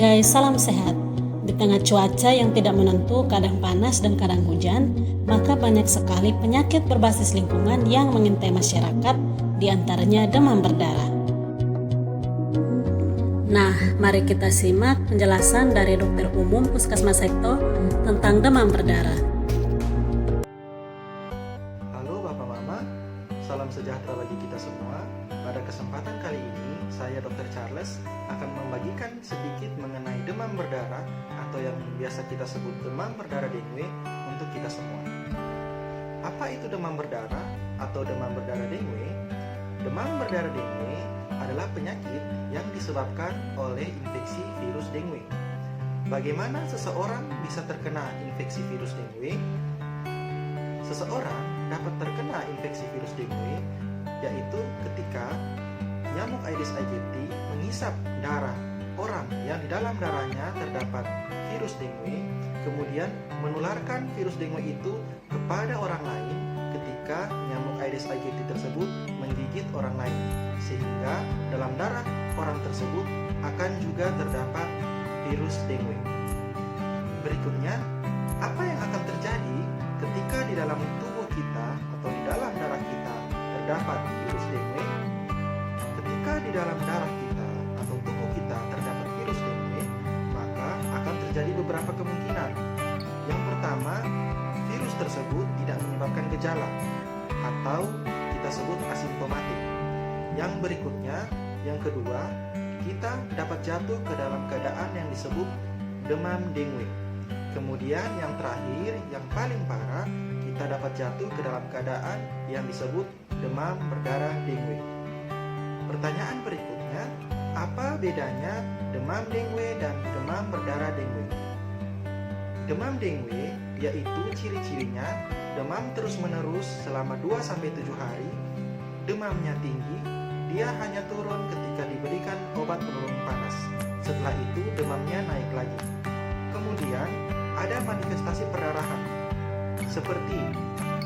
Sebagai salam sehat, di tengah cuaca yang tidak menentu, kadang panas dan kadang hujan, maka banyak sekali penyakit berbasis lingkungan yang mengintai masyarakat, di antaranya demam berdarah. Nah, mari kita simak penjelasan dari Dokter Umum Puskesmas Sekto tentang demam berdarah. Halo Bapak Mama, salam sejahtera bagi kita semua. Pada kesempatan kali ini, saya Dr. Charles akan membagikan sedikit mengenai demam berdarah atau yang biasa kita sebut demam berdarah dengue untuk kita semua. Apa itu demam berdarah atau demam berdarah dengue? Demam berdarah dengue adalah penyakit yang disebabkan oleh infeksi virus dengue. Bagaimana seseorang bisa terkena infeksi virus dengue? Seseorang dapat terkena infeksi virus dengue yaitu ketika nyamuk Aedes aegypti menghisap darah orang yang di dalam darahnya terdapat virus dengue, kemudian menularkan virus dengue itu kepada orang lain ketika nyamuk Aedes aegypti tersebut menggigit orang lain, sehingga dalam darah orang tersebut akan juga terdapat virus dengue. Berikutnya, apa yang akan terjadi ketika di dalam tubuh kita atau di dalam darah kita terdapat virus dengue? Ketika di dalam darah kita atau tubuh kita terdapat virus dengue, maka akan terjadi beberapa kemungkinan. Yang pertama, virus tersebut tidak menyebabkan gejala atau kita sebut asimptomatik. Yang berikutnya, yang kedua, kita dapat jatuh ke dalam keadaan yang disebut demam dengue. Kemudian yang terakhir, yang paling parah, kita dapat jatuh ke dalam keadaan yang disebut demam berdarah dengue. Pertanyaan berikutnya, apa bedanya demam dengue dan demam berdarah dengue? Demam dengue yaitu ciri-cirinya demam terus-menerus selama 2-7 hari, demamnya tinggi, dia hanya turun ketika diberikan obat penurun panas. Setelah itu demamnya naik lagi. Kemudian ada manifestasi perdarahan, seperti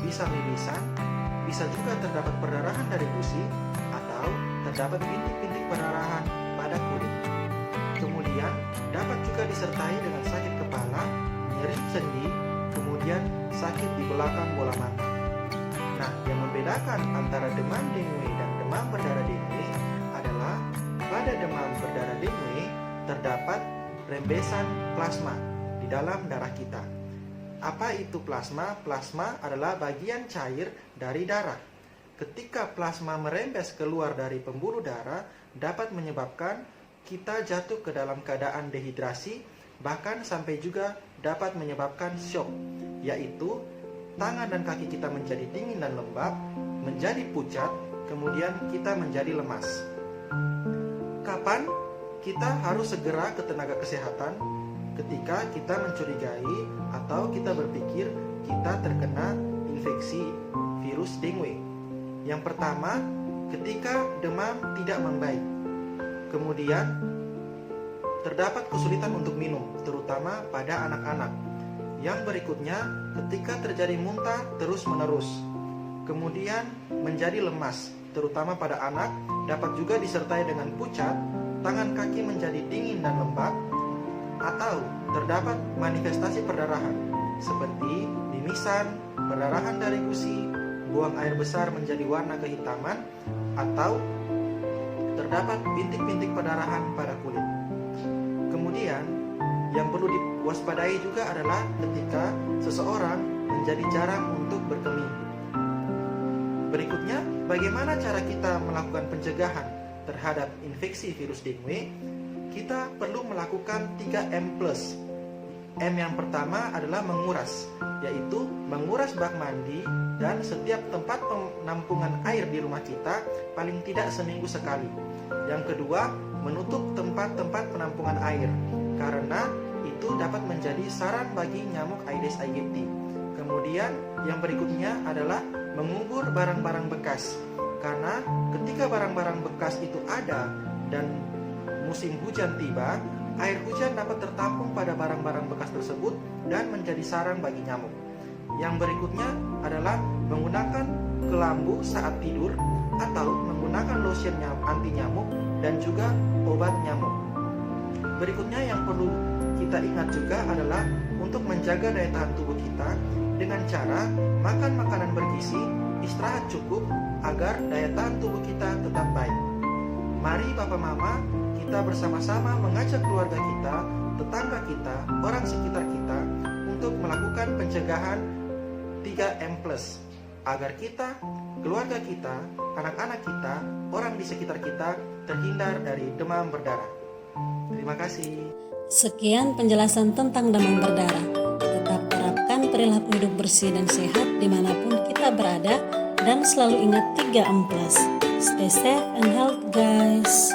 bisa mimisan, bisa juga terdapat perdarahan dari gusi, atau terdapat bintik-bintik perdarahan pada kulit. Kemudian dapat juga disertai dengan sakit kepala, nyeri sendi, kemudian sakit di belakang bola mata. Nah, yang membedakan antara demam dengue dan demam berdarah dengue adalah pada demam berdarah dengue terdapat rembesan plasma di dalam darah kita. Apa itu plasma? Plasma adalah bagian cair dari darah. Ketika plasma merembes keluar dari pembuluh darah, dapat menyebabkan kita jatuh ke dalam keadaan dehidrasi, bahkan sampai juga dapat menyebabkan syok, yaitu tangan dan kaki kita menjadi dingin dan lembab, menjadi pucat, kemudian kita menjadi lemas. Kapan kita harus segera ke tenaga kesehatan? Ketika kita mencurigai atau kita berpikir kita terkena infeksi virus dengue. Yang pertama, ketika demam tidak membaik. Kemudian, terdapat kesulitan untuk minum, terutama pada anak-anak. Yang berikutnya, ketika terjadi muntah terus-menerus. Kemudian, menjadi lemas, terutama pada anak, dapat juga disertai dengan pucat, tangan kaki menjadi dingin dan lembab, atau terdapat manifestasi perdarahan seperti mimisan, perdarahan dari gusi, buang air besar menjadi warna kehitaman, atau terdapat bintik-bintik perdarahan pada kulit. Kemudian yang perlu diwaspadai juga adalah ketika seseorang menjadi jarang untuk berkemih. Berikutnya, bagaimana cara kita melakukan pencegahan terhadap infeksi virus dengue? Kita perlu melakukan 3M+. M yang pertama adalah menguras, yaitu menguras bak mandi dan setiap tempat penampungan air di rumah kita paling tidak seminggu sekali. Yang kedua, menutup tempat-tempat penampungan air, karena itu dapat menjadi sarang bagi nyamuk Aedes aegypti. Kemudian yang berikutnya adalah mengubur barang-barang bekas, karena ketika barang-barang bekas itu ada dan musim hujan tiba, air hujan dapat tertampung pada barang-barang bekas tersebut dan menjadi sarang bagi nyamuk. Yang berikutnya adalah menggunakan kelambu saat tidur atau menggunakan lotion anti nyamuk dan juga obat nyamuk. Berikutnya yang perlu kita ingat juga adalah untuk menjaga daya tahan tubuh kita dengan cara makan makanan bergizi, istirahat cukup agar daya tahan tubuh kita tetap baik. Mari Papa Mama, kita bersama-sama mengajak keluarga kita, tetangga kita, orang sekitar kita untuk melakukan pencegahan 3M+, agar kita, keluarga kita, anak-anak kita, orang di sekitar kita terhindar dari demam berdarah. Terima kasih. Sekian penjelasan tentang demam berdarah. Tetap terapkan perilaku hidup bersih dan sehat dimanapun kita berada, dan selalu ingat 3M+. Stay safe and healthy guys.